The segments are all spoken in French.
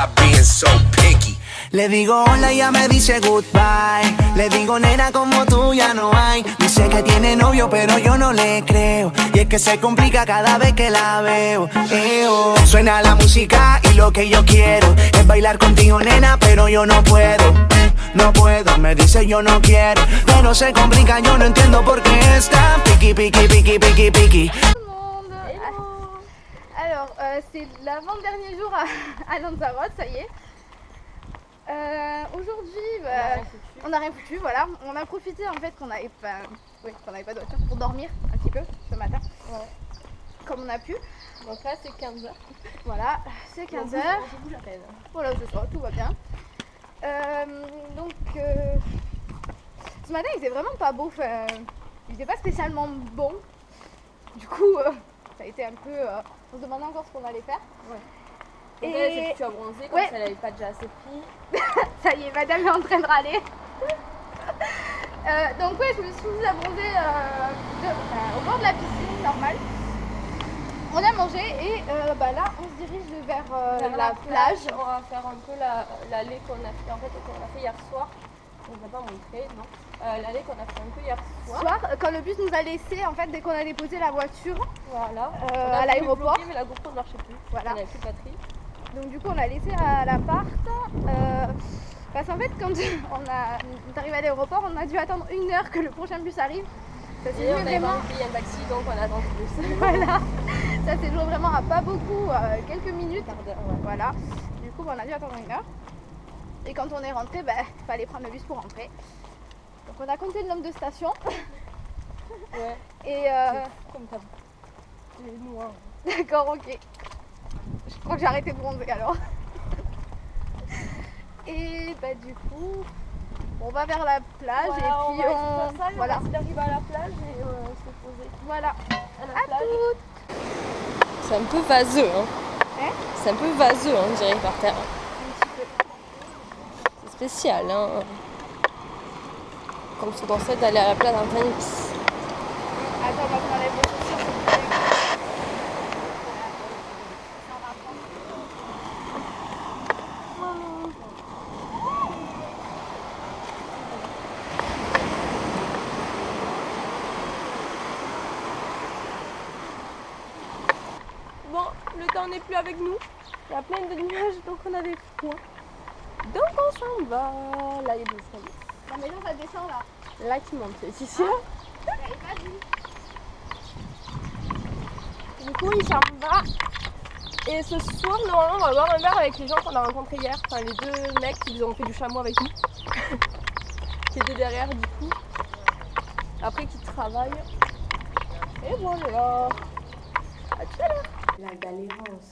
stop being so picky. Le digo hola y ella me dice goodbye. Le digo nena como tú ya no hay. Dice que tiene novio pero yo no le creo. Y es que se complica cada vez que la veo. Suena la música y lo que yo quiero es bailar contigo nena pero yo no puedo. No puedo, me dice yo no quiero. Pero se complica, yo no entiendo por qué está piqui, piqui, piqui, piqui, piqui. Alors, c'est l'avant-dernier jour à Lanzarote, ça y est. Aujourd'hui, on n'a rien foutu, voilà. On a profité en fait qu'on n'avait pas de voiture pour dormir un petit peu ce matin, comme on a pu. Donc là, c'est 15h. Voilà, c'est 15h. On bouge à peine. Voilà, c'est ça, tout va bien. Ce matin, il faisait vraiment pas beau. Il était pas spécialement bon. Du coup, ça a été un peu. On se demandait encore ce qu'on allait faire. Ouais. Et c'est que tu as bronzé comme si elle n'avait pas déjà assez pris. Ça y est, madame est en train de râler. Donc ouais, je me suis mise à bronzer au bord de la piscine, normal. On a mangé et là, on se dirige vers la plage. On va faire un peu l'allée qu'on a fait. En fait, qu'on a fait hier soir. On ne va pas montrer, non. L'allée qu'on a fait un peu hier soir. Quand le bus nous a laissé, en fait, dès qu'on a déposé la voiture voilà. À l'aéroport. Mais la GoPro ne marchait plus. Voilà. On n'avait plus de batterie. Donc du coup, on l'a laissé à l'appart. Parce qu'en fait, quand on est arrivé à l'aéroport, on a dû attendre 1 heure que le prochain bus arrive. Ça s'est joué vraiment. On a payé un taxi, donc on a attendu plus. Voilà. Ça s'est joué vraiment à pas beaucoup, quelques minutes. Ouais. Voilà. Du coup, on a dû attendre 1 heure. Et quand on est rentré, il fallait prendre le bus pour rentrer. Donc on a compté le nombre de stations. Ouais. Et comme ça. Il est noir. D'accord, ok. Je crois que j'ai arrêté de bronzer alors. Et du coup, on va vers la plage et puis on va d'arriver à la plage et se poser. Voilà. À toutes. C'est un peu vaseux, hein. C'est un peu vaseux, on dirait, par terre. Un petit peu. C'est spécial, hein. Comme si on pensait d'aller à la plage en tennis. Attends, on va enlève les chaussures. Bon, le temps n'est plus avec nous. Il y a plein de nuages, donc on avait froid. Donc on s'en va. Là, il y a des escaliers. Non mais là, ça descend là. Là qui monte, c'est ici. Du coup, il s'en va. Et ce soir, normalement, on va boire un verre avec les gens qu'on a rencontrés hier. Enfin, les 2 mecs qui ont fait du chameau avec nous. Qui étaient derrière, du coup. Après, qui travaillent. Et voilà. À tout à l'heure. La galérance.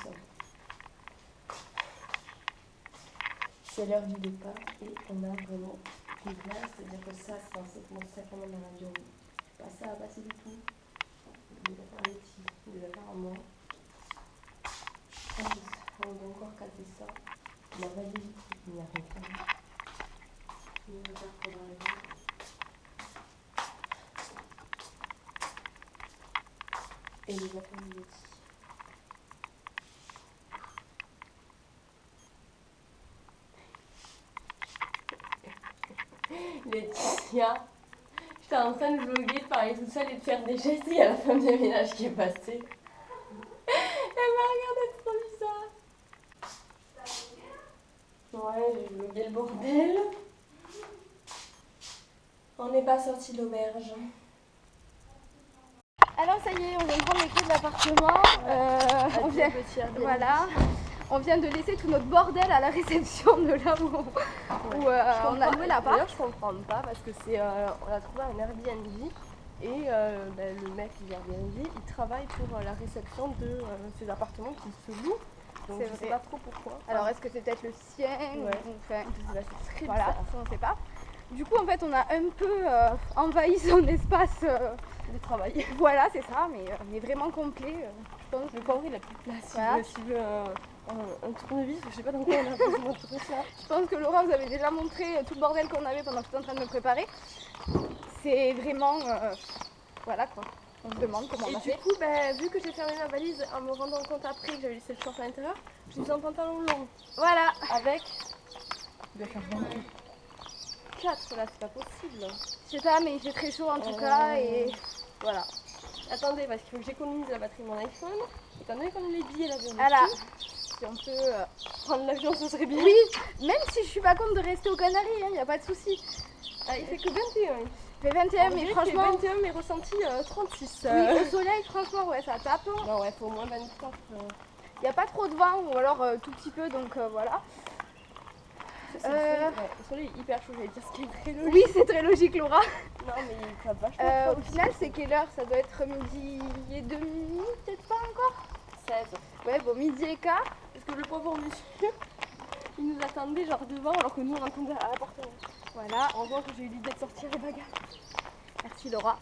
C'est l'heure du départ et on a vraiment une place, c'est-à-dire que ça, c'est censé commencer simplement dans l'avion. Pas ça à passer du tout. Des affaires à Letty, des affaires à moi. On doit encore casser ça. On va pas dit, il n'y a rien faire. Il va faire pour l'arrivée. Et les affaires à Letty. Laetitia, j'étais en train de vlogger, de parler toute seule et de faire des gestes, et il y a la femme de ménage qui est passée. Elle m'a regardé trop bizarre. Ouais, j'ai vlogué le bordel. On n'est pas sorti de l'auberge. Alors ça y est, on vient de prendre les clés de l'appartement. On vient de laisser tout notre bordel à la réception de là où on a loué l'appart. D'ailleurs, je comprends pas parce que on a trouvé un Airbnb et le mec du Airbnb, il travaille pour la réception de ces appartements qui se louent. Donc je sais pas trop pourquoi. Alors est-ce que c'est peut-être le sien c'est très voilà, bizarre. on ne sait pas. Du coup en fait on a un peu envahi son espace de travail. Voilà, c'est ça, mais vraiment complet. Je pense que le pauvre il a plus de place. Voilà. S'il veut un tournevis, je sais pas dans quoi on a besoin de tout ça. Je pense que Laura vous avez déjà montré tout le bordel qu'on avait pendant que j'étais en train de me préparer. C'est vraiment voilà quoi. On se demande comment on a Et du fait. coup, vu que j'ai fermé ma valise en me rendant compte après que j'avais laissé le short à l'intérieur, je suis en pantalon long. Voilà. Avec. Il doit faire 24 là, c'est pas possible. Je sais pas, mais il fait très chaud en tout cas et Voilà. Attendez, parce qu'il faut que j'économise la batterie de mon iPhone. Étant donné qu'on a les billets l'avion. voilà. Si on peut. Prendre l'avion, ce serait bien. Oui, même si je suis pas contre de rester aux Canaries, il n'y a pas de souci. Ah, il fait que 21. Il fait 21, mais franchement. Il fait 21, mais ressenti 36. Oui, au soleil, franchement, ouais, ça tape. Non, ouais, faut au moins 24. Il n'y a pas trop de vent ou alors tout petit peu, donc voilà. Le soleil est hyper chaud, j'allais dire ce qui est très logique. Oui, c'est très logique, Laura. Non, mais il tape vachement. Au final, c'est quelle heure? Ça doit être midi et demi, peut-être pas encore. 16. Ouais, bon, midi et quart. Parce que le pauvre monsieur, il nous attendait genre devant alors que nous on attendait à la porte. Voilà. On voit que j'ai eu l'idée de sortir les bagages. Merci, Laura.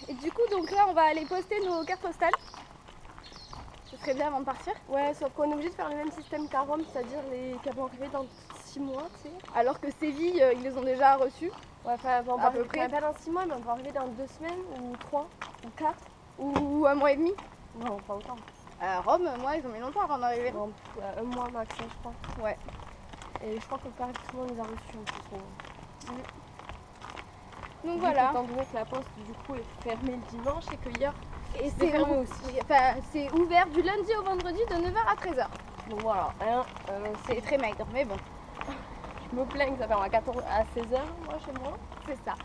Et du coup, donc là, on va aller poster nos cartes postales. Ce serait bien avant de partir. Ouais, sauf qu'on est obligé de faire le même système qu'à Rome, c'est-à-dire les qui vont arriver dans 6 mois, tu sais. Alors que Séville, ils les ont déjà reçus. Ouais, enfin, on va À peu près. pas dans 6 mois, mais on va arriver dans 2 semaines, ou 3, ou 4. Ou un mois et demi. Non, pas autant. À Rome, moi, ils ont mis longtemps avant d'arriver. Non, un mois max, je crois. Ouais. Et je crois que le Paris, tout le monde les a reçus en plus. Donc voilà. Étant donné que la poste, du coup, est fermée le dimanche et que hier, Et c'est fermé aussi. Enfin, c'est ouvert du lundi au vendredi de 9h à 13h. Donc voilà, hein, C'est très maigre, mais bon, je me plains que ça ferme à 16h, moi, chez moi. c'est ça.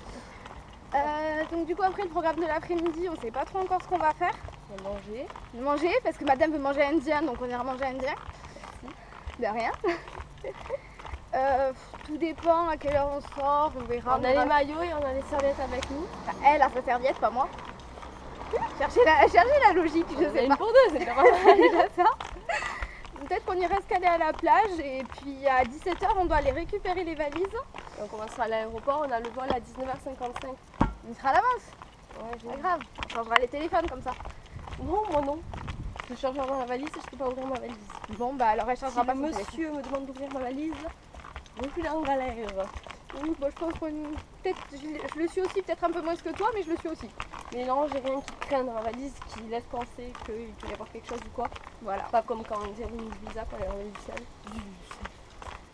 Donc du coup, après le programme de l'après-midi, on sait pas trop encore ce qu'on va faire. On va manger. Manger, parce que madame veut manger indien, donc on ira manger indien. De rien. Tout dépend à quelle heure on sort, on verra. On a les maillots et on a les serviettes avec nous. Enfin, elle a sa serviette, pas moi. Cherchez la logique, je On a sais une pas. pour deux, c'est pas mal. Déjà ça. Peut-être qu'on ira se caler à la plage et puis à 17h on doit aller récupérer les valises. Donc on sera à l'aéroport, on a le vol à 19h55. On sera à l'avance, Ouais, c'est pas grave. On changera les téléphones comme ça. Non, moi non. Je change dans la valise et je peux pas ouvrir ma valise. Bon bah alors elle Si changera le pas son téléphone. monsieur me demande d'ouvrir ma valise, je suis là en galère. Oui, bon, je pense que peut-être je le suis aussi, peut-être un peu moins que toi, mais je le suis aussi. Mais non, j'ai rien qui traîne dans ma valise qui laisse penser qu'il peut y avoir quelque chose ou quoi. Voilà. Pas comme quand on déroule une visa pour aller en Vénézuela.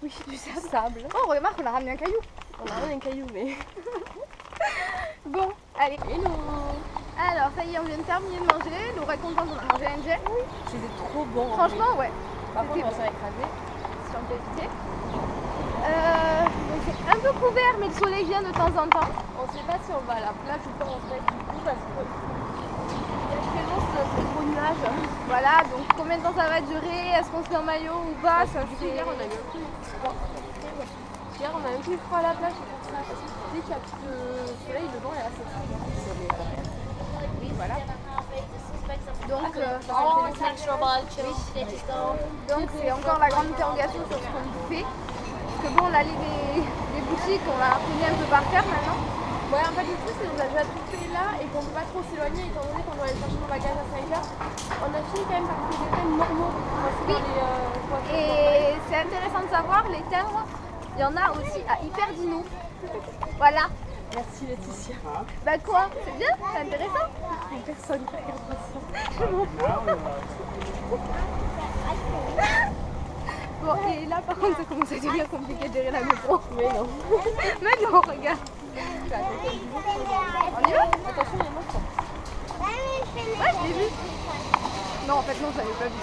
Oui, du sable. Sable. Oh, remarque, on a ramené un caillou. On a rien un caillou, mais. Bon, allez. Hello. Alors, ça y est, on vient de terminer de manger. Laura est contente, on a mangé un gel. C'était trop bon. Franchement, ouais. Par contre, c'était on s'est écrasé. si on peut éviter. Donc c'est un peu couvert, mais le soleil vient de temps en temps. On sait pas si on va à la plage ou pas en fait du coup parce que actuellement c'est un très gros nuage. Voilà, donc combien de temps ça va durer? Est-ce qu'on se met en maillot ou pas? Ça, Du coup, hier on a eu un peu froid. Hier on a un peu froid à la plage pour ça parce que dès qu'il y a plus de soleil, le vent est assez froid. Oui, voilà. Donc, donc c'est encore la grande interrogation sur ce qu'on fait. Parce que bon, là, les boutiques, on l'a remis un peu par terre maintenant. Ouais, en fait, le truc, c'est qu'on a déjà tout fait là et qu'on ne peut pas trop s'éloigner étant donné qu'on doit aller chercher nos bagages à 5h. On a fini quand même par trouver des thèmes normaux pour passer dans les voitures. Et c'est intéressant de savoir, les timbres, il y en a aussi à Hyperdino. Voilà. Merci Laetitia. Bah quoi? C'est bien? C'est intéressant? Personne ne regarde ça. Bon, et là par contre ça commence à devenir compliqué de gérer la GoPro. Mais non. Mais non, regarde. On y va? Attention, il y a mon sang. Ouais, je l'ai vu. Non, en fait non, je l'avais pas vu.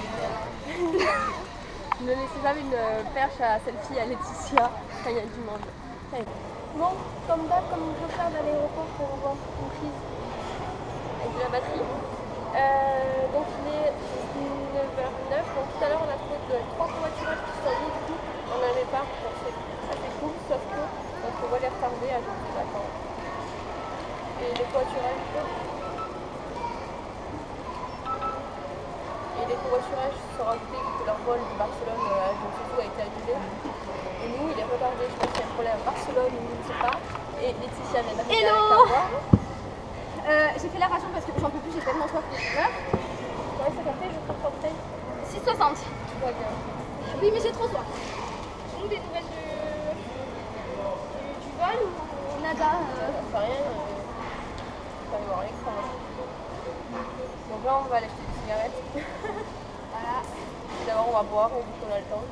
Ne laissez jamais une perche à selfie à Laetitia quand il y a du monde. Allez. Bon, comme d'hab, comme on peut faire à l'aéroport pour voir une prise avec de la batterie. Donc il est 9h09, donc tout à l'heure on a trouvé 3 covoiturages qui sont venus, du coup on n'avait pas, donc ça c'est cool, sauf que notre vol est retardé à cause du vacances. Et les covoiturages se sont rajoutés vu que leur vol de Barcelone à je ne sais où a été annulé. Et nous il est retardé, je pense qu'il y a un problème à Barcelone ou je ne sais pas. Et Laetitia vient d'arriver avec la voix. J'ai fait la ration parce que j'en peux plus, j'ai tellement soif que je pleure. Ouais, ça fait, je trouve pas bouteille. 6,60. D'accord. Oui, mais j'ai trop soif. Ont des nouvelles du vol ou nada Ça fait rien. carrément rien que ça. Donc là, on va aller acheter des cigarettes. Voilà. D'abord, on va boire, vu qu'on a le temps.